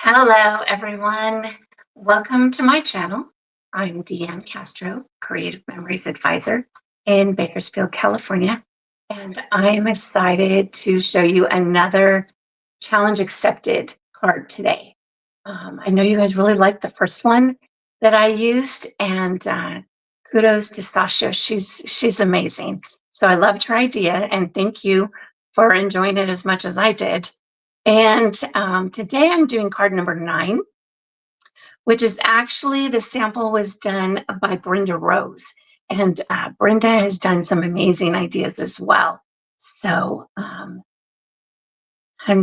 Hello, everyone. Welcome to my channel. I'm Deanne Castro, Creative Memories Advisor in Bakersfield, California, and I am excited to show you another challenge accepted card today. I know you guys really liked the first one that I used, and kudos to Sasha. She's amazing. So I loved her idea, and thank you for enjoying it as much as I did. And today I'm doing card number 9, which is actually the sample was done by Brenda Rose. And Brenda has done some amazing ideas as well. So I'm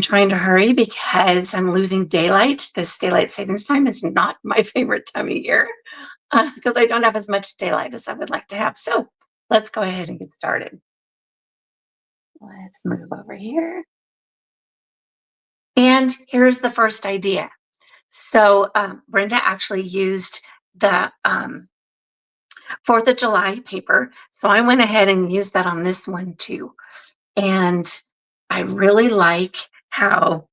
trying to hurry because I'm losing daylight. This daylight savings time is not my favorite time of year because I don't have as much daylight as I would like to have. So let's go ahead and get started. Let's move over here. And here's the first idea. So Brenda actually used the 4th of July paper. So I went ahead and used that on this one too. And I really like how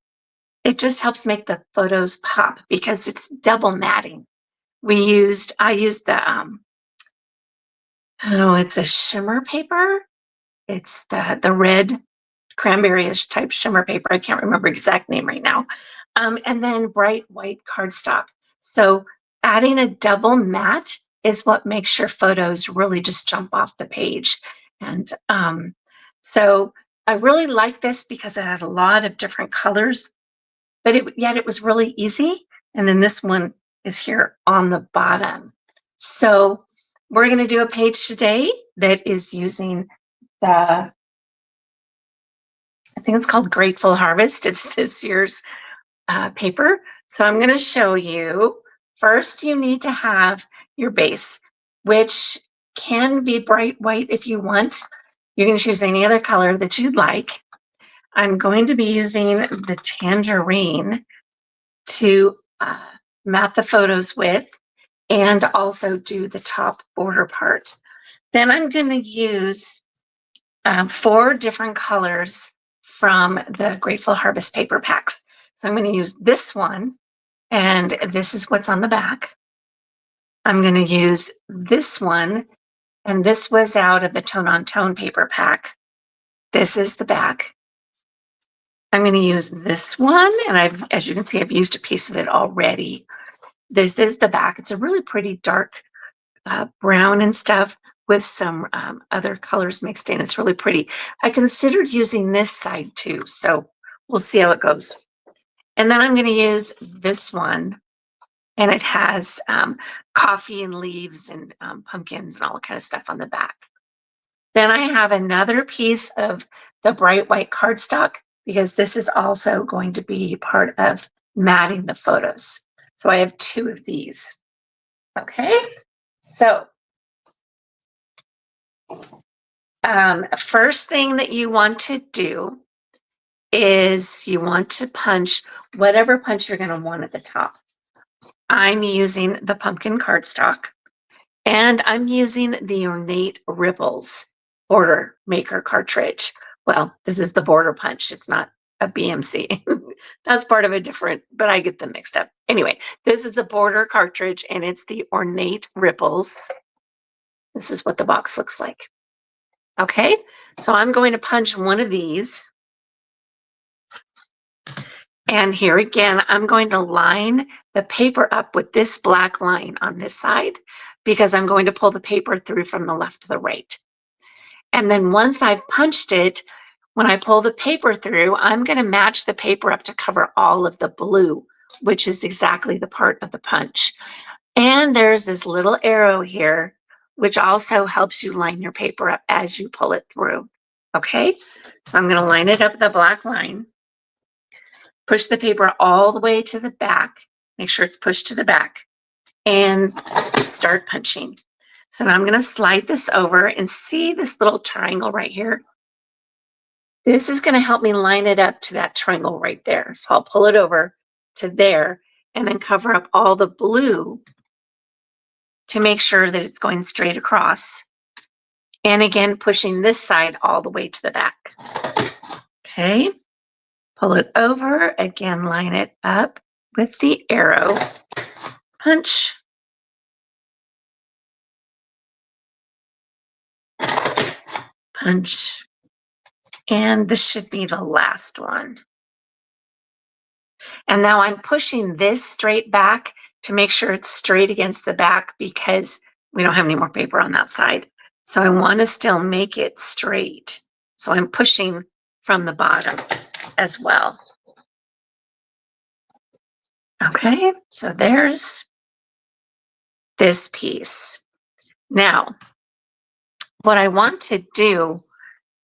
it just helps make the photos pop because it's double matting. I used the, it's a shimmer paper. It's the red cranberry-ish type shimmer paper. I can't remember exact name right now. And then bright white cardstock. So adding a double matte is what makes your photos really just jump off the page. And so I really like this because it had a lot of different colors, but yet it was really easy. And then this one is here on the bottom. So we're going to do a page today that is using the, I think it's called Grateful Harvest. It's this year's paper. So I'm going to show you. First, you need to have your base, which can be bright white if you want. You can choose any other color that you'd like. I'm going to be using the tangerine to mat the photos with and also do the top border part. Then I'm going to use 4 different colors from the Grateful Harvest paper packs. So I'm going to use this one, and this is what's on the back. I'm going to use this one, and this was out of the Tone on Tone paper pack. This is the back. I'm going to use this one, and as you can see, I've used a piece of it already. This is the back. It's a really pretty dark brown and stuff with some other colors mixed in. It's really pretty. I considered using this side too, so we'll see how it goes. And then I'm going to use this one, and it has coffee and leaves and pumpkins and all kind of stuff on the back. Then I have another piece of the bright white cardstock because this is also going to be part of matting the photos. So I have 2 of these. Okay, so first thing that you want to do is you want to punch whatever punch you're going to want at the top. I'm using the pumpkin cardstock, and I'm using the Ornate Ripples border maker cartridge. Well, this is the border punch. It's not a BMC. That's part of a different, but I get them mixed up. Anyway, this is the border cartridge, and it's the Ornate Ripples. This is what the box looks like. Okay, so I'm going to punch one of these. And here again, I'm going to line the paper up with this black line on this side because I'm going to pull the paper through from the left to the right. And then once I've punched it, when I pull the paper through, I'm going to match the paper up to cover all of the blue, which is exactly the part of the punch. And there's this little arrow here, which also helps you line your paper up as you pull it through. Okay, so I'm going to line it up with the black line. Push the paper all the way to the back. Make sure it's pushed to the back and start punching. So now I'm going to slide this over and see this little triangle right here. This is going to help me line it up to that triangle right there. So I'll pull it over to there and then cover up all the blue to make sure that it's going straight across. And again, pushing this side all the way to the back. Okay. Pull it over, again, line it up with the arrow, punch, punch, and this should be the last one. And now I'm pushing this straight back to make sure it's straight against the back because we don't have any more paper on that side. So I want to still make it straight. So I'm pushing from the bottom as well. Okay, so there's this piece. Now, what I want to do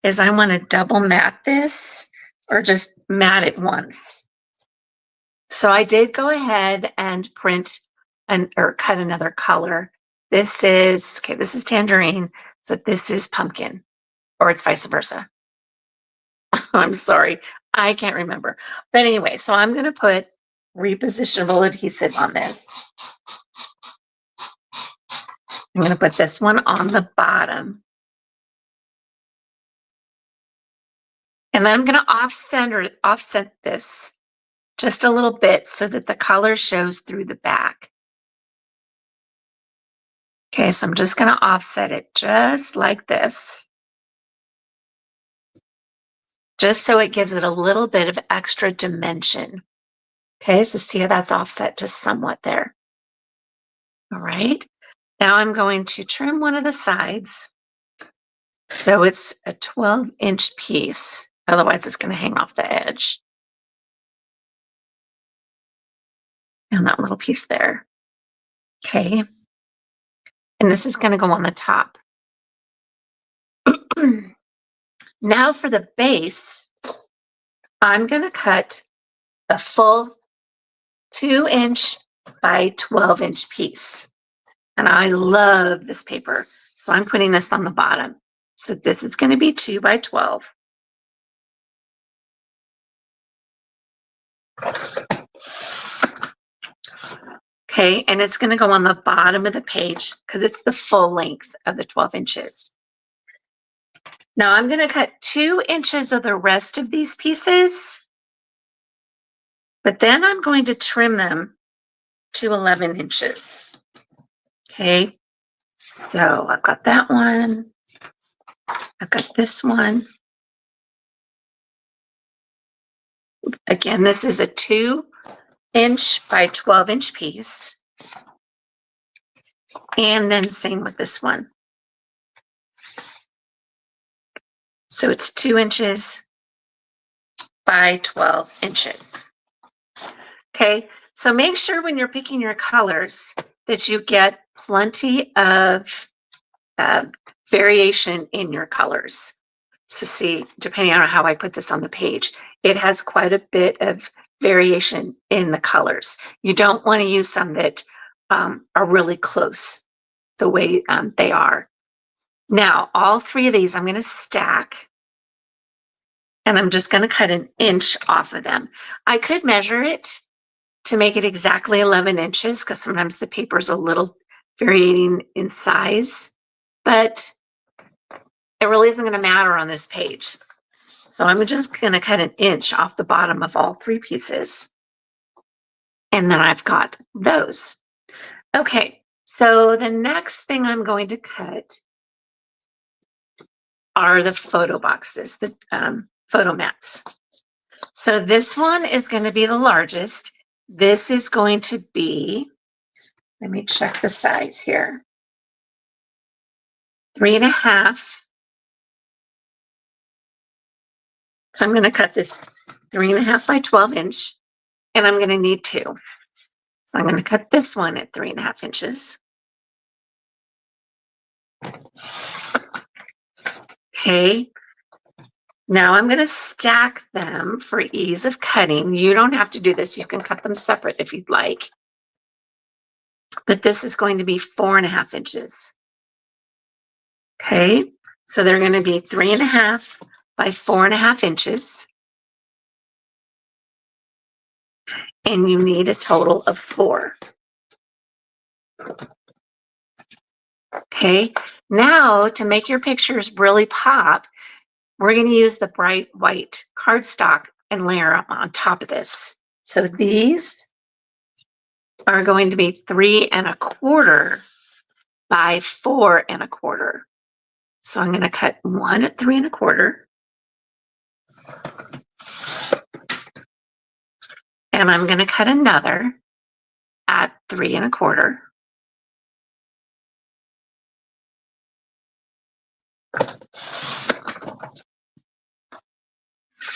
is I want to double mat this or just mat it once. So I did go ahead and print or cut another color. This is tangerine. So this is pumpkin, or it's vice versa. I'm sorry, I can't remember. But anyway, so I'm going to put repositionable adhesive on this. I'm going to put this one on the bottom. And then I'm going to offset this just a little bit so that the color shows through the back. Okay, so I'm just going to offset it just like this, just so it gives it a little bit of extra dimension. Okay, so see how that's offset just somewhat there. All right, now I'm going to trim one of the sides. So it's a 12-inch piece, otherwise it's going to hang off the edge. And that little piece there. Okay, and this is going to go on the top. Now for the base, I'm going to cut a full 2-inch by 12-inch piece. And I love this paper. So I'm putting this on the bottom. So this is going to be 2 by 12. Okay, and it's going to go on the bottom of the page because it's the full length of the 12 inches. Now I'm going to cut 2 inches of the rest of these pieces, but then I'm going to trim them to 11 inches. Okay, so I've got that one. I've got this one. Again, this is a 2-inch by 12-inch piece. And then same with this one. So it's 2 inches by 12 inches. Okay, so make sure when you're picking your colors that you get plenty of variation in your colors. So see, depending on how I put this on the page, it has quite a bit of variation in the colors. You don't want to use some that are really close the way they are. Now, all 3 of these I'm going to stack, and I'm just going to cut 1 inch off of them. I could measure it to make it exactly 11 inches because sometimes the paper is a little varying in size, but it really isn't going to matter on this page. So I'm just going to cut 1 inch off the bottom of all 3 pieces. And then I've got those. Okay, so the next thing I'm going to cut are the photo boxes, the photo mats. So this one is going to be the largest. This is going to be, let me check the size here, 3.5. So I'm going to cut this 3.5 by 12 inch, and I'm going to need 2. So I'm going to cut this one at 3.5 inches. Okay. Now I'm going to stack them for ease of cutting. You don't have to do this. You can cut them separate if you'd like. But this is going to be 4.5 inches. Okay. So they're going to be 3.5 by 4.5 inches. And you need a total of 4. Okay. Now to make your pictures really pop, we're going to use the bright white cardstock and layer on top of this. So these are going to be 3¼ by 4¼ So I'm going to cut one at 3¼ and I'm going to cut another at 3¼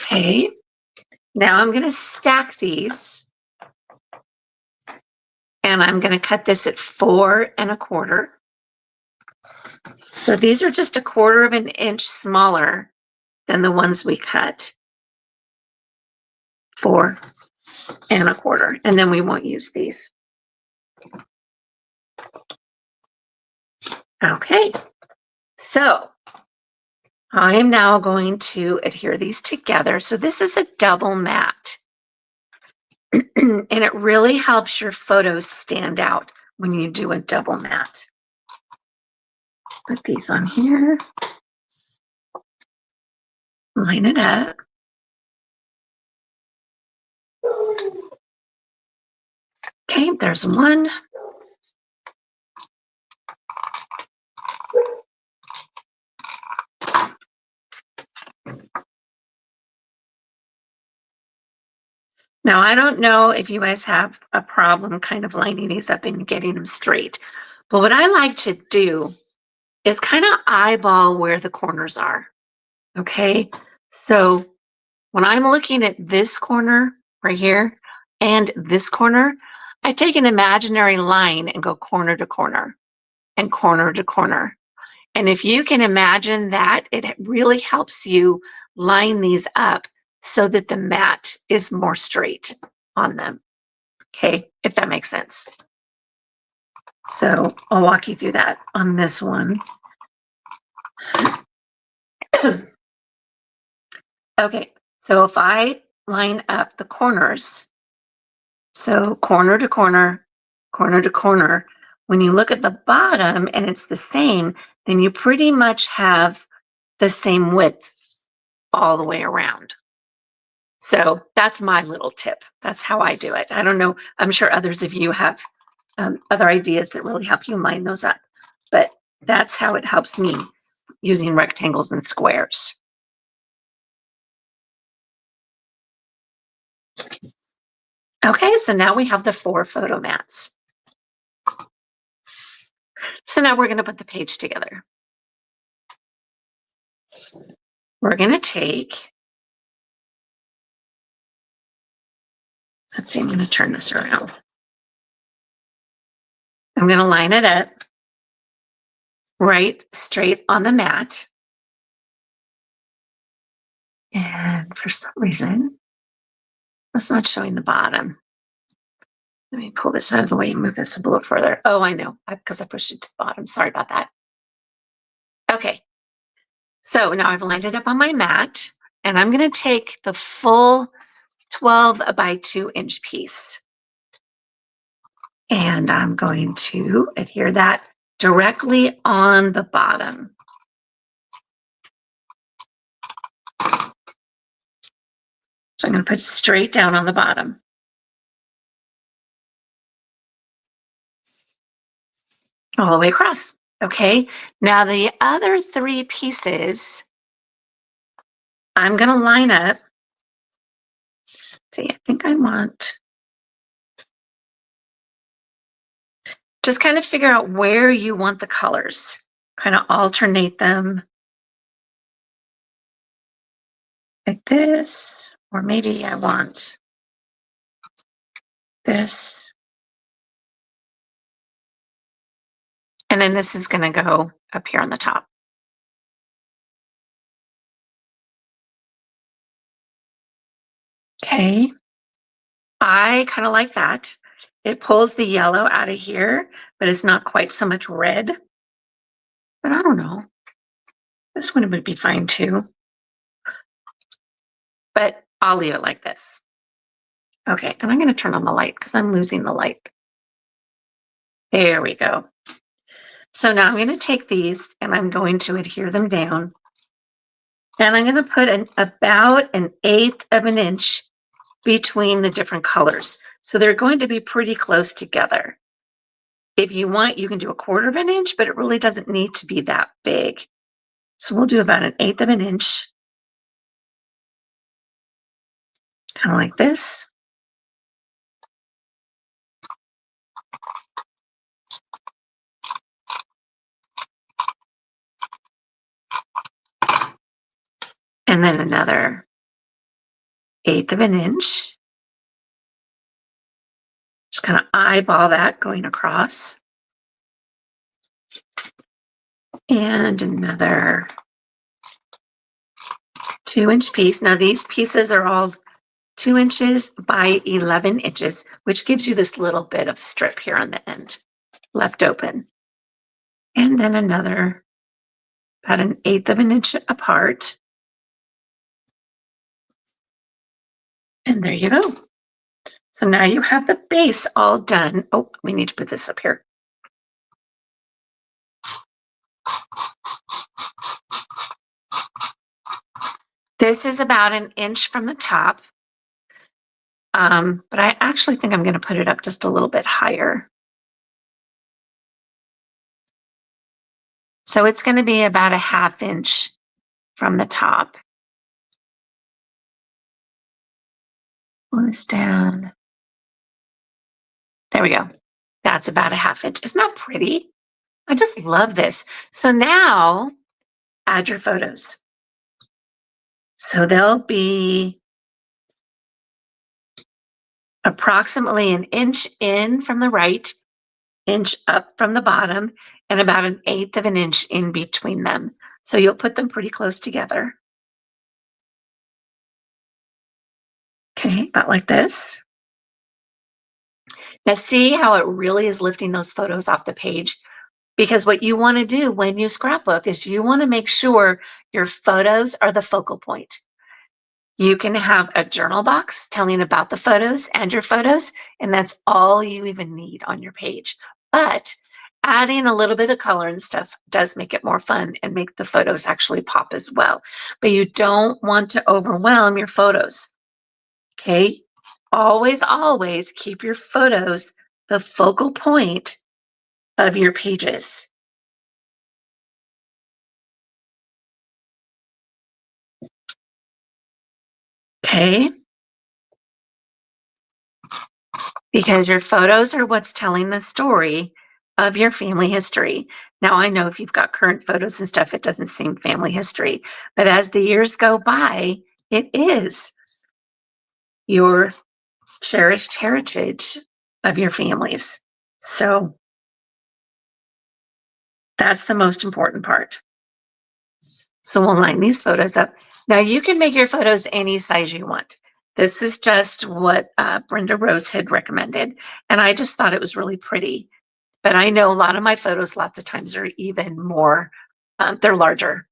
Okay, now I'm going to stack these and I'm going to cut this at 4¼ So these are just 1/4 of an inch smaller than the ones we cut 4¼ and then we won't use these. Okay, so I am now going to adhere these together. So this is a double mat. And it really helps your photos stand out when you do a double mat. Put these on here. Line it up. Okay, there's one. Now, I don't know if you guys have a problem kind of lining these up and getting them straight, but what I like to do is kind of eyeball where the corners are, okay? So when I'm looking at this corner right here and this corner, I take an imaginary line and go corner to corner and corner to corner. And if you can imagine that, it really helps you line these up so that the mat is more straight on them. Okay, if that makes sense. So I'll walk you through that on this one. Okay, so if I line up the corners, so corner to corner, corner to corner, when you look at the bottom and it's the same, then you pretty much have the same width all the way around. So that's my little tip. That's how I do it. I don't know. I'm sure others of you have other ideas that really help you line those up, but that's how it helps me using rectangles and squares. Okay, so now we have the 4 photo mats. So now we're going to put the page together. We're going to take, let's see, I'm going to turn this around. I'm going to line it up right straight on the mat. And for some reason, that's not showing the bottom. Let me pull this out of the way and move this a little further. Oh, I know, because I pushed it to the bottom. Sorry about that. Okay, so now I've lined it up on my mat, and I'm going to take the full 12 by 2 inch piece. And I'm going to adhere that directly on the bottom. So I'm going to put it straight down on the bottom. All the way across. Okay, now the other 3 pieces, I'm going to line up. See, I think I want, just kind of figure out where you want the colors. Kind of alternate them like this, or maybe I want this. And then this is going to go up here on the top. Okay. I kind of like that. It pulls the yellow out of here, but it's not quite so much red. But I don't know. This one would be fine too. But I'll leave it like this. Okay, and I'm going to turn on the light because I'm losing the light. There we go. So now I'm going to take these and I'm going to adhere them down. And I'm going to put about 1/8 of an inch between the different colors. So they're going to be pretty close together. If you want, you can do 1/4 of an inch, but it really doesn't need to be that big. So we'll do about 1/8 of an inch, kind of like this. And then another 1/8 of an inch. Just kind of eyeball that going across. And another 2-inch piece. Now these pieces are all 2 inches by 11 inches, which gives you this little bit of strip here on the end left open. And then another about 1/8 of an inch apart. And there you go. So now you have the base all done. Oh, we need to put this up here. This is about 1 inch from the top. But I actually think I'm going to put it up just a little bit higher. So it's going to be about 1/2 inch from the top. Pull this down. There we go. That's about 1/2 inch. Isn't that pretty? I just love this. So now add your photos. So they'll be approximately 1 inch in from the right, inch up from the bottom, and about 1/8 of an inch in between them. So you'll put them pretty close together. Okay, about like this. Now see how it really is lifting those photos off the page? Because what you want to do when you scrapbook is you want to make sure your photos are the focal point. You can have a journal box telling about the photos and your photos, and that's all you even need on your page. But adding a little bit of color and stuff does make it more fun and make the photos actually pop as well. But you don't want to overwhelm your photos. Okay? Always, always keep your photos the focal point of your pages. Okay? Because your photos are what's telling the story of your family history. Now, I know if you've got current photos and stuff, it doesn't seem family history, but as the years go by, it is your cherished heritage of your families. So that's the most important part. So we'll line these photos up. Now you can make your photos any size you want. This is just what Brenda Rose had recommended. And I just thought it was really pretty. But I know a lot of my photos lots of times are even more, they're larger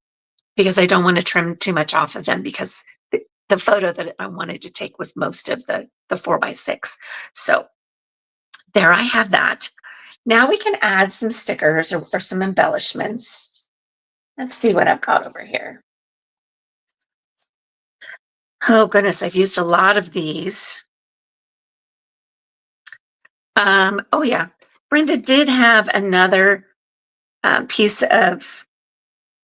because I don't want to trim too much off of them because the photo that I wanted to take was most of the 4x6. So there I have that. Now we can add some stickers or some embellishments. Let's see what I've got over here. Oh goodness, I've used a lot of these. Oh yeah, Brenda did have another piece of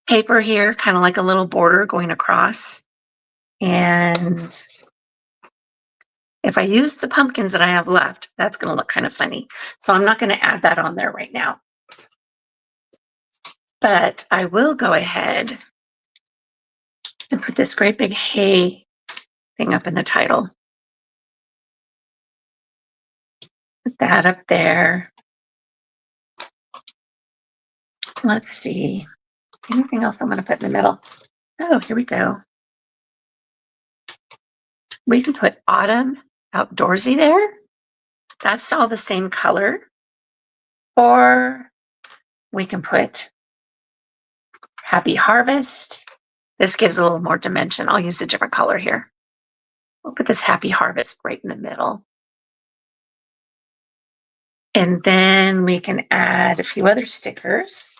paper here, kind of like a little border going across. And if I use the pumpkins that I have left, that's going to look kind of funny. So I'm not going to add that on there right now. But I will go ahead and put this great big hay thing up in the title. Put that up there. Let's see. Anything else I'm going to put in the middle? Oh, here we go. We can put autumn outdoorsy there. That's all the same color. Or we can put happy harvest. This gives a little more dimension. I'll use a different color here. We'll put this happy harvest right in the middle. And then we can add a few other stickers.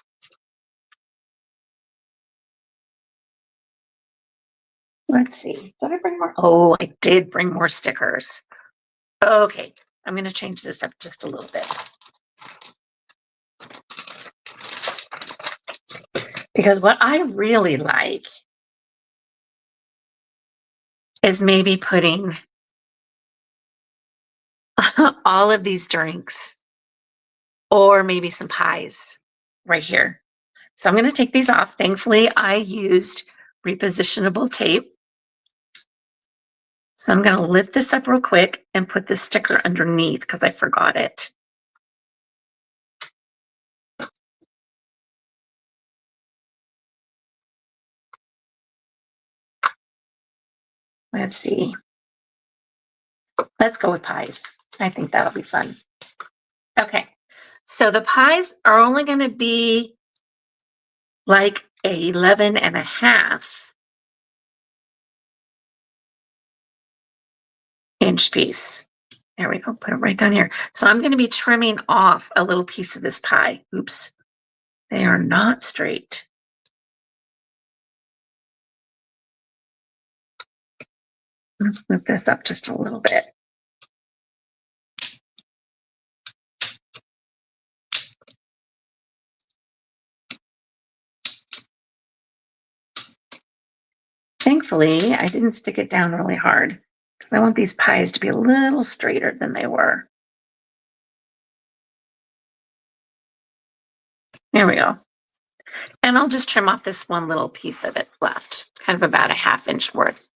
Let's see. Did I bring more? Oh, I did bring more stickers. Okay, I'm going to change this up just a little bit. Because what I really like is maybe putting all of these drinks or maybe some pies right here. So I'm going to take these off. Thankfully, I used repositionable tape. So I'm going to lift this up real quick and put this sticker underneath because I forgot it. Let's see. Let's go with pies. I think that'll be fun. Okay. So the pies are only going to be like 11 and a half inch piece. There we go. Put it right down here. So I'm going to be trimming off a little piece of this pie. Oops. They are not straight. Let's move this up just a little bit. Thankfully, I didn't stick it down really hard because I want these pies to be a little straighter than they were. There we go. And I'll just trim off this one little piece of it left, kind of about a ½ inch worth.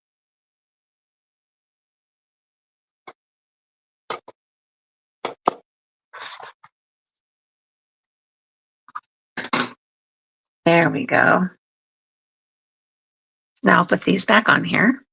There we go. Now I'll put these back on here.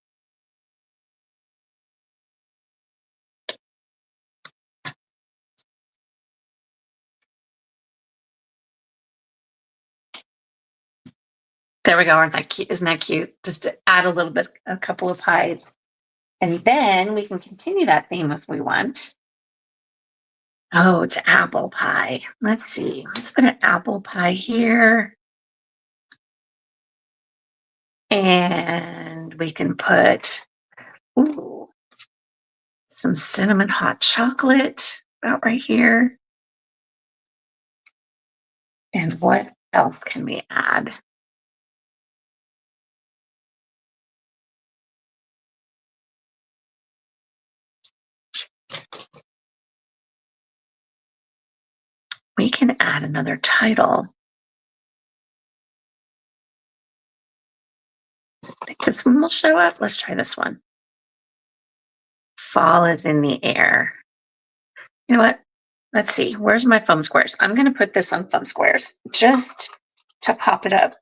There we go. Aren't that cute? Isn't that cute? Just to add a little bit, a couple of pies. And then we can continue that theme if we want. Oh, it's apple pie. Let's see. Let's put an apple pie here. And we can put some cinnamon hot chocolate about right here. And what else can we add? We can add another title. I think this one will show up. Let's try this one. Fall is in the air. You know what? Let's see. Where's my foam squares? I'm going to put this on foam squares just to pop it up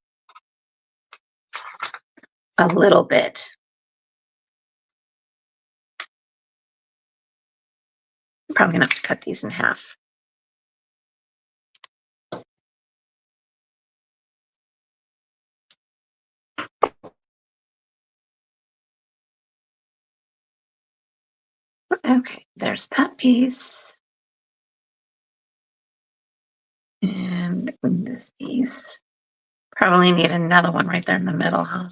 a little bit. I'm probably going to have to cut these in half. Okay, there's that piece. And this piece. Probably need another one right there in the middle, huh?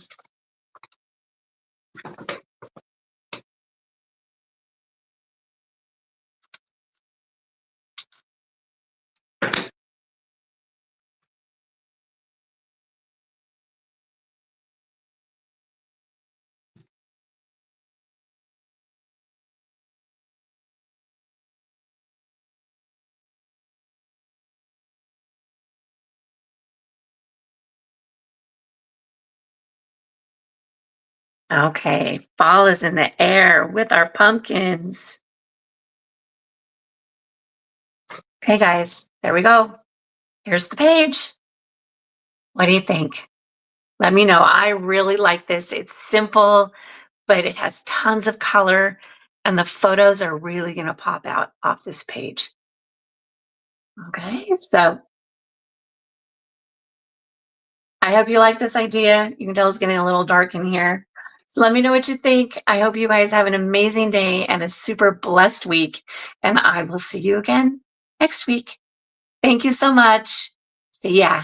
Okay, fall is in the air with our pumpkins. Okay, guys, there we go. Here's the page. What do you think? Let me know. I really like this. It's simple, but it has tons of color, and the photos are really going to pop out off this page. Okay, so I hope you like this idea. You can tell it's getting a little dark in here. So let me know what you think. I hope you guys have an amazing day and a super blessed week, and I will see you again next week. Thank you so much. See ya.